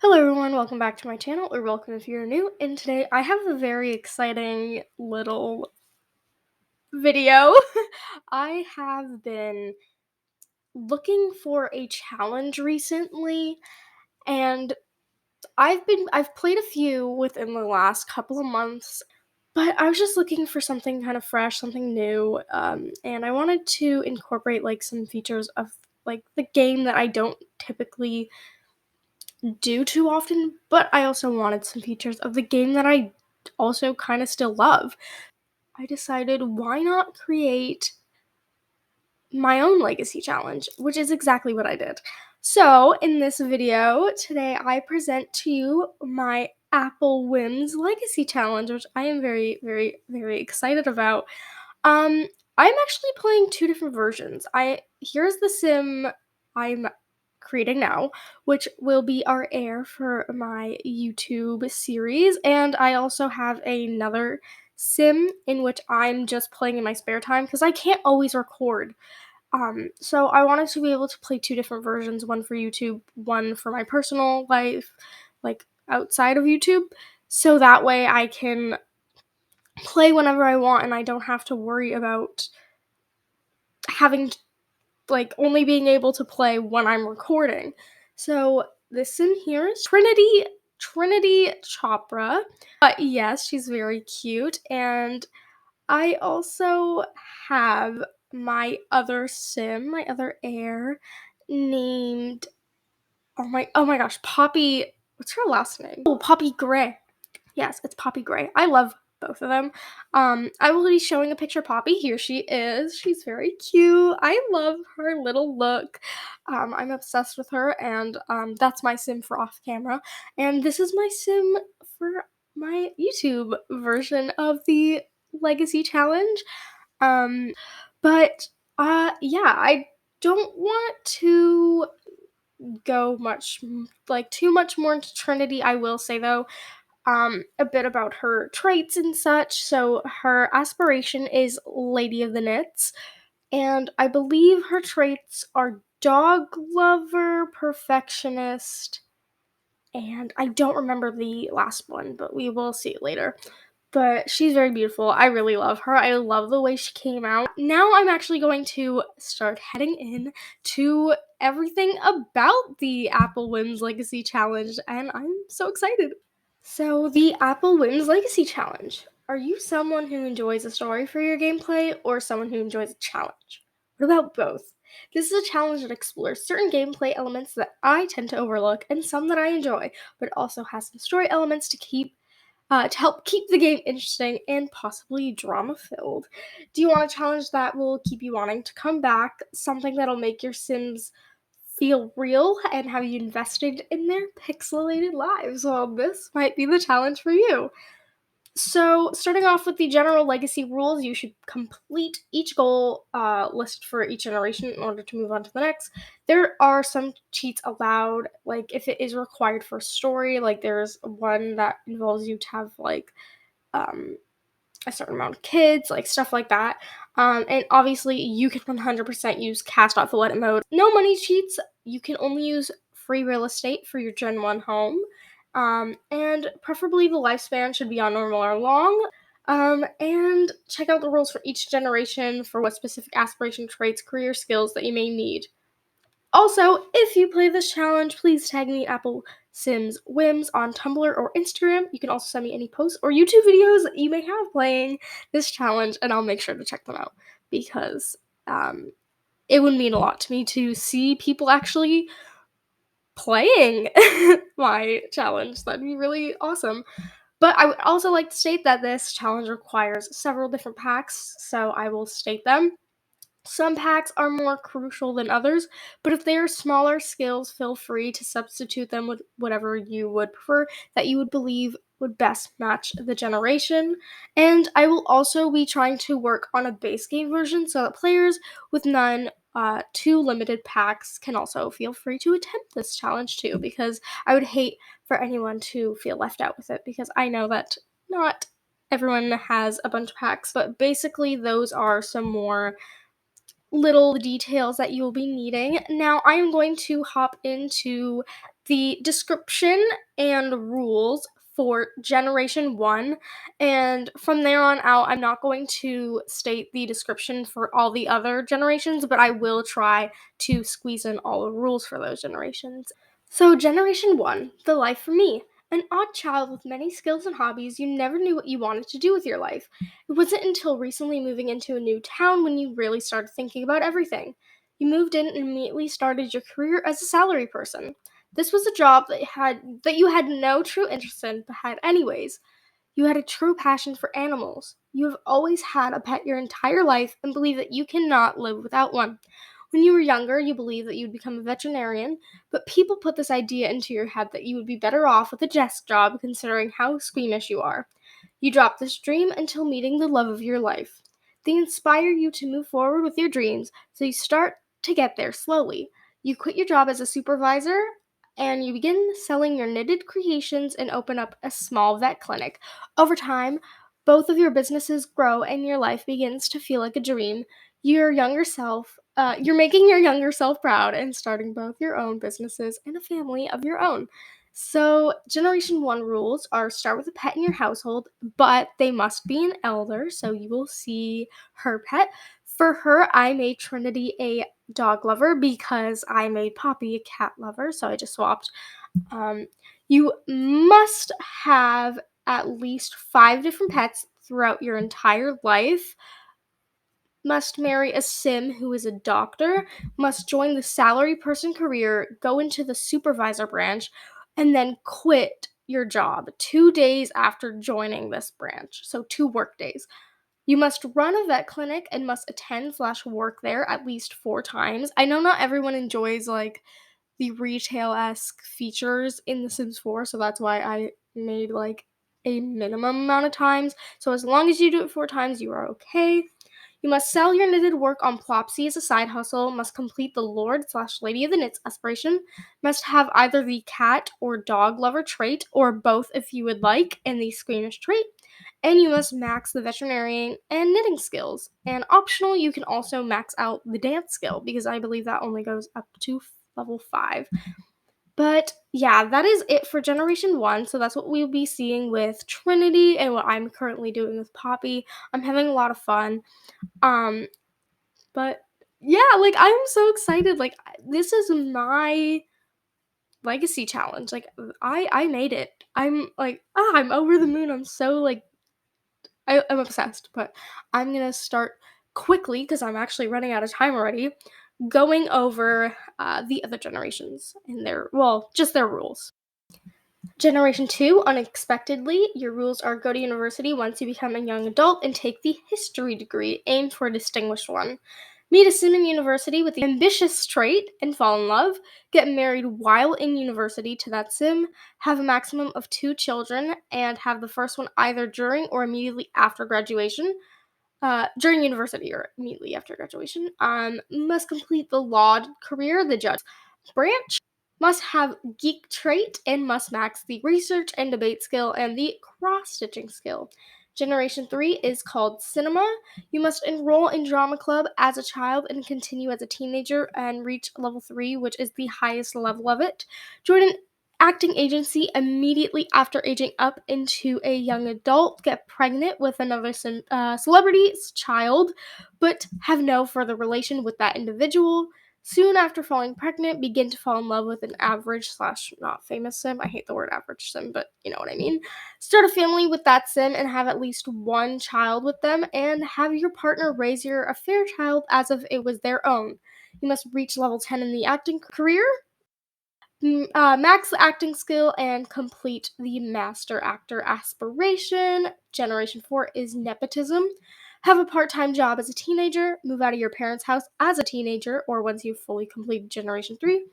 Hello everyone, welcome back to my channel, or welcome if you're new, and today I have a very exciting little video. I have been looking for a challenge recently, and I've played a few within the last couple of months, but I was just looking for something kind of fresh, something new, and I wanted to incorporate like some features of like the game that I don't typically do too often, but I also wanted some features of the game that I also kind of still love. I decided why not create my own legacy challenge, which is exactly what I did. So, in this video today, I present to you my Apple Whims legacy challenge, which I am very, very, very excited about. Um, I'm actually playing two different versions. Here's the sim I'm creating now, which will be our Heir for my YouTube series, and I also have another sim in which I'm just playing in my spare time because I can't always record. So I wanted to be able to play two different versions, one for YouTube, one for my personal life, like outside of YouTube, so that way I can play whenever I want and I don't have to worry about having like only being able to play when I'm recording. So this in here is Trinity Chopra. Yes, she's very cute, and I also have my other sim, my other heir, named oh my gosh, Poppy. What's her last name? Oh, Poppy Gray. Yes, it's Poppy Gray. I love both of them. I will be showing a picture of Poppy. Here she is. She's very cute. I love her little look. I'm obsessed with her, and that's my sim for off camera. And this is my sim for my YouTube version of the Legacy Challenge. Um, but yeah, I don't want to go too much more into Trinity. I will say though, a bit about her traits and such. So her aspiration is Lady of the Knits, and I believe her traits are dog lover, perfectionist, and I don't remember the last one, but we will see it later. But she's very beautiful. I really love her. I love the way she came out. Now I'm actually going to start heading in to everything about the Apple Whims Legacy Challenge, and I'm so excited. So, the Apple Whims Legacy Challenge. Are you someone who enjoys a story for your gameplay or someone who enjoys a challenge? What about both? This is a challenge that explores certain gameplay elements that I tend to overlook and some that I enjoy, but also has some story elements to help keep the game interesting and possibly drama filled. Do you want a challenge that will keep you wanting to come back? Something that'll make your Sims feel real and have you invested in their pixelated lives? Well, this might be the challenge for you. So, starting off with the general legacy rules, you should complete each goal listed for each generation in order to move on to the next. There are some cheats allowed, like if it is required for a story, like there's one that involves you to have like um, a certain amount of kids, like stuff like that. And obviously, you can 100% use cast.full edit mode. No money cheats. You can only use free real estate for your Gen 1 home. And preferably the lifespan should be on normal or long. And check out the rules for each generation for what specific aspiration traits, career skills that you may need. Also, if you play this challenge, please tag me Apple Sims Whims on Tumblr or Instagram. You can also send me any posts or YouTube videos that you may have playing this challenge, and I'll make sure to check them out because um, it would mean a lot to me to see people actually playing my challenge. That'd be really awesome. But I would also like to state that this challenge requires several different packs, so I will state them. Some packs are more crucial than others, but if they are smaller skills, feel free to substitute them with whatever you would prefer that you would believe would best match the generation. And I will also be trying to work on a base game version so that players with none too limited packs can also feel free to attempt this challenge too, because I would hate for anyone to feel left out with it because I know that not everyone has a bunch of packs, but basically those are some more little details that you'll be needing. Now, I am going to hop into the description and rules for Generation 1, and from there on out, I'm not going to state the description for all the other generations, but I will try to squeeze in all the rules for those generations. So, Generation 1, the life for me. An odd child with many skills and hobbies, you never knew what you wanted to do with your life. It wasn't until recently moving into a new town when you really started thinking about everything. You moved in and immediately started your career as a salary person. This was a job that you had no true interest in, but had anyways. You had a true passion for animals. You have always had a pet your entire life and believe that you cannot live without one. When you were younger, you believed that you would become a veterinarian, but people put this idea into your head that you would be better off with a desk job considering how squeamish you are. You dropped this dream until meeting the love of your life. They inspire you to move forward with your dreams, so you start to get there slowly. You quit your job as a supervisor and you begin selling your knitted creations and open up a small vet clinic. Over time, both of your businesses grow and your life begins to feel like a dream. You're making your younger self proud and starting both your own businesses and a family of your own. So, Generation 1 rules are start with a pet in your household, but they must be an elder, so you will see her pet. For her, I made Trinity a dog lover because I made Poppy a cat lover, so I just swapped. Um, you must have at least 5 different pets throughout your entire life, must marry a sim who is a doctor, must join the salary person career, go into the supervisor branch, and then quit your job 2 days after joining this branch. So 2 work days. You must run a vet clinic and must attend/work there at least 4 times. I know not everyone enjoys like the retail-esque features in The Sims 4, so that's why I made like a minimum amount of times. So as long as you do it 4 times, you are okay. You must sell your knitted work on Plopsy as a side hustle, must complete the Lord/Lady of the Knits aspiration, must have either the cat or dog lover trait, or both if you would like, and the squeamish trait, and you must max the veterinarian and knitting skills. And optional, you can also max out the dance skill, because I believe that only goes up to level 5. But yeah, that is it for Generation 1. So that's what we'll be seeing with Trinity and what I'm currently doing with Poppy. I'm having a lot of fun. Um, but yeah, like I'm so excited. Like this is my legacy challenge. Like I made it. I'm like I'm over the moon. I'm so like I'm obsessed. But I'm gonna start quickly because I'm actually running out of time already. Going over the other generations and just their rules. Generation 2, unexpectedly, your rules are go to university once you become a young adult and take the history degree. Aim for a distinguished one. Meet a sim in university with the ambitious trait and fall in love. Get married while in university to that sim. Have a maximum of 2 children and have the first one either during or immediately after graduation. During university or immediately after graduation. Must complete the law career, the judge branch, must have geek trait, and must max the research and debate skill and the cross stitching skill. Generation 3 is called cinema. You must enroll in drama club as a child and continue as a teenager and reach level 3, which is the highest level of it. Join an acting agency immediately after aging up into a young adult. Get pregnant with another celebrity's child, but have no further relation with that individual. Soon after falling pregnant, begin to fall in love with an average slash not famous sim. I hate the word average sim, but you know what I mean. Start a family with that sim and have at least 1 child with them, and have your partner raise your affair child as if it was their own. You must reach level 10 in the acting career, max the acting skill, and complete the master actor aspiration. Generation 4 is nepotism. Have a part-time job as a teenager, move out of your parents' house as a teenager, or once you've fully completed Generation 3.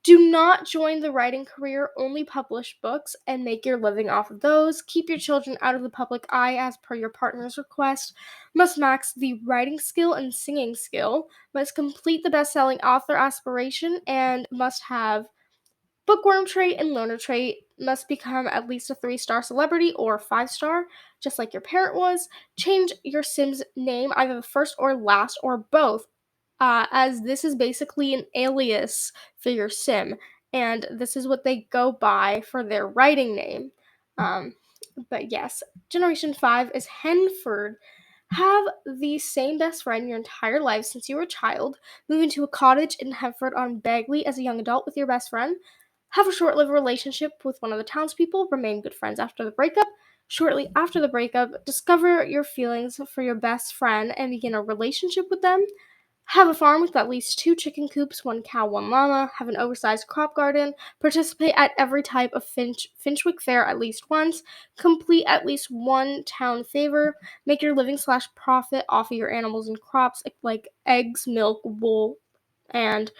Do not join the writing career, only publish books and make your living off of those. Keep your children out of the public eye as per your partner's request. Must max the writing skill and singing skill. Must complete the best-selling author aspiration and must have bookworm trait and loner trait. Must become at least a 3-star celebrity or 5-star, just like your parent was. Change your Sim's name, either the first or last or both, as this is basically an alias for your Sim. and this is what they go by for their writing name. But yes, Generation 5 is Henford. Have the same best friend your entire life since you were a child. Move into a cottage in Henford on Bagley as a young adult with your best friend. Have a short lived relationship with one of the townspeople. Remain good friends after the breakup. Shortly after the breakup, discover your feelings for your best friend and begin a relationship with them. Have a farm with at least 2 chicken coops, 1 cow, 1 llama. Have an oversized crop garden. Participate at every type of Finchwick fair at least once. Complete at least one town favor. Make your living / profit off of your animals and crops like eggs, milk, wool, and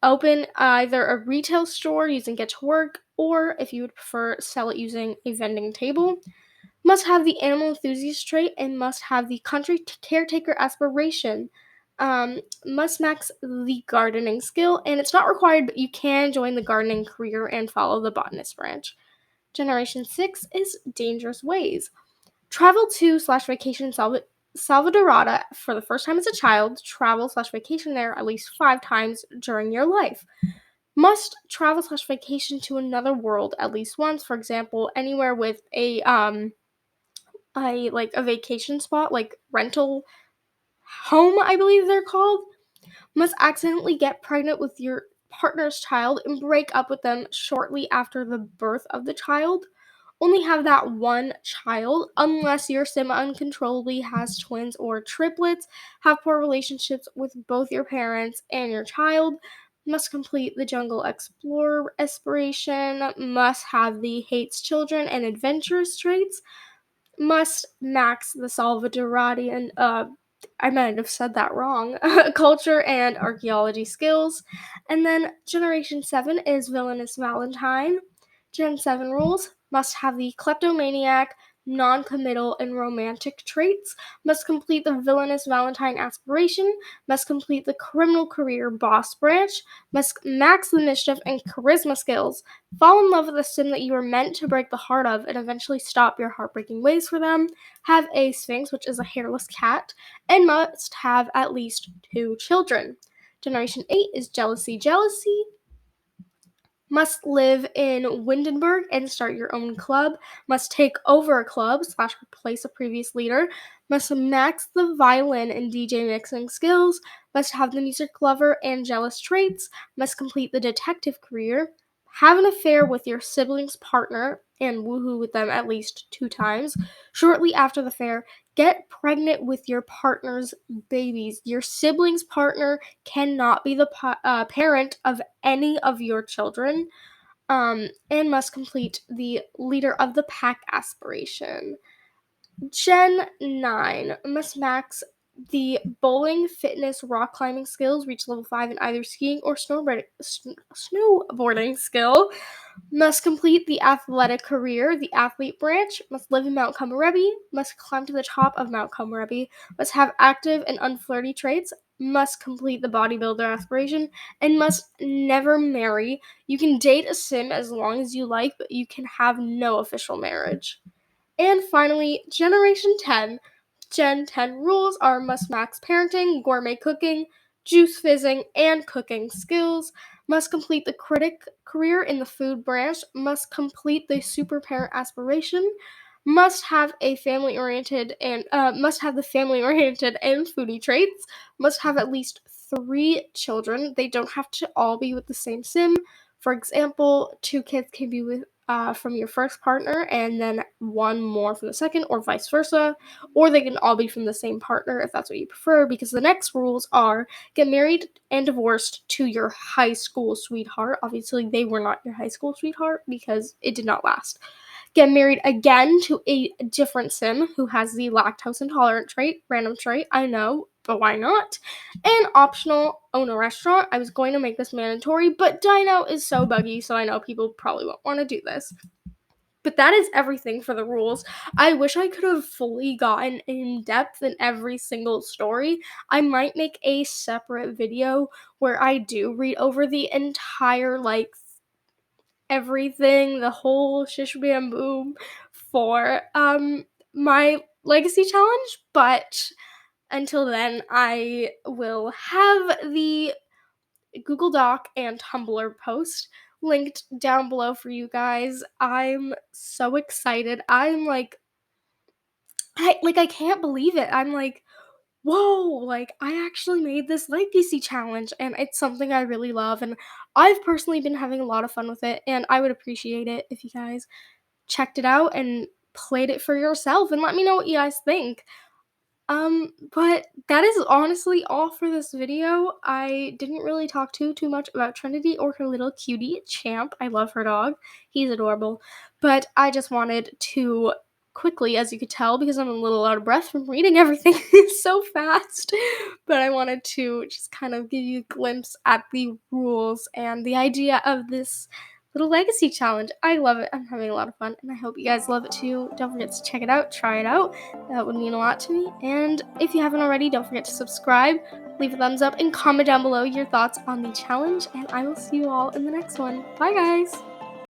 open either a retail store using Get to Work, or if you would prefer, sell it using a vending table. Must have the animal enthusiast trait and must have the country caretaker aspiration. Must max the gardening skill, and it's not required, but you can join the gardening career and follow the botanist branch. Generation 6 is Dangerous Ways. Travel to / vacation Salvadorada for the first time as a child. Travel / vacation there at least 5 times during your life. Must travel / vacation to another world at least once. For example, anywhere with a vacation spot, like rental home, I believe they're called. Must accidentally get pregnant with your partner's child and break up with them shortly after the birth of the child. Only have that one child unless your sim uncontrollably has twins or triplets. Have poor relationships with both your parents and your child. Must complete the jungle explorer aspiration. Must have the hates children and adventurous traits. Must max the Salvadorian, I might have said that wrong, culture and archaeology skills. And then Generation 7 is Villainous Valentine. Gen 7 rules must have the kleptomaniac, non-committal, and romantic traits, must complete the Villainous Valentine aspiration, must complete the criminal career boss branch, must max the mischief and charisma skills, fall in love with a sim that you were meant to break the heart of and eventually stop your heartbreaking ways for them, have a sphinx, which is a hairless cat, and must have at least 2 children. Generation 8 is Jealousy. Must live in Windenburg and start your own club. Must take over a club / replace a previous leader. Must max the violin and DJ mixing skills. Must have the music lover and jealous traits. Must complete the detective career. Have an affair with your sibling's partner and woohoo with them at least 2 times. Shortly after the affair, get pregnant with your partner's babies. Your sibling's partner cannot be the parent of any of your children, and must complete the leader of the pack aspiration. Gen 9 must max the bowling, fitness, rock climbing skills, reach level 5 in either skiing or snowboarding skill. Must complete the athletic career, the athlete branch. Must live in Mount Komorebi. Must climb to the top of Mount Komorebi. Must have active and unflirty traits. Must complete the bodybuilder aspiration. And must never marry. You can date a sim as long as you like, but you can have no official marriage. And finally, Generation 10. Gen 10 rules are must max parenting, gourmet cooking, juice fizzing, and cooking skills. Must complete the critic career in the food branch. Must complete the super parent aspiration. Must have a family oriented and must have the family oriented and foodie traits. Must have at least 3 children. They don't have to all be with the same sim. For example, 2 kids can be with from your first partner and then 1 more from the second, or vice versa. Or they can all be from the same partner if that's what you prefer, because the next rules are get married and divorced to your high school sweetheart. Obviously, they were not your high school sweetheart because it did not last. Get married again to a different sim who has the lactose intolerant trait, random trait, I know, but why not? And optional, own a restaurant. I was going to make this mandatory, but Dino is so buggy, so I know people probably won't want to do this. But that is everything for the rules. I wish I could have fully gotten in depth in every single story. I might make a separate video where I do read over the entire, everything, the whole shish bam boom for my legacy challenge, but until then I will have the Google Doc and Tumblr post linked down below for you guys. I'm so excited. I can't believe it. I'm like, whoa, like I actually made this legacy challenge and it's something I really love and I've personally been having a lot of fun with it and I would appreciate it if you guys checked it out and played it for yourself and let me know what you guys think. But that is honestly all for this video. I didn't really talk too much about Trinity or her little cutie Champ. I love her dog. He's adorable. But I just wanted to quickly, as you could tell, because I'm a little out of breath from reading everything so fast, but I wanted to just kind of give you a glimpse at the rules and the idea of this little legacy challenge. I love it. I'm having a lot of fun, and I hope you guys love it too. Don't forget to check it out, try it out. That would mean a lot to me. And if you haven't already, don't forget to subscribe, leave a thumbs up, and comment down below your thoughts on the challenge. And I will see you all in the next one. Bye, guys!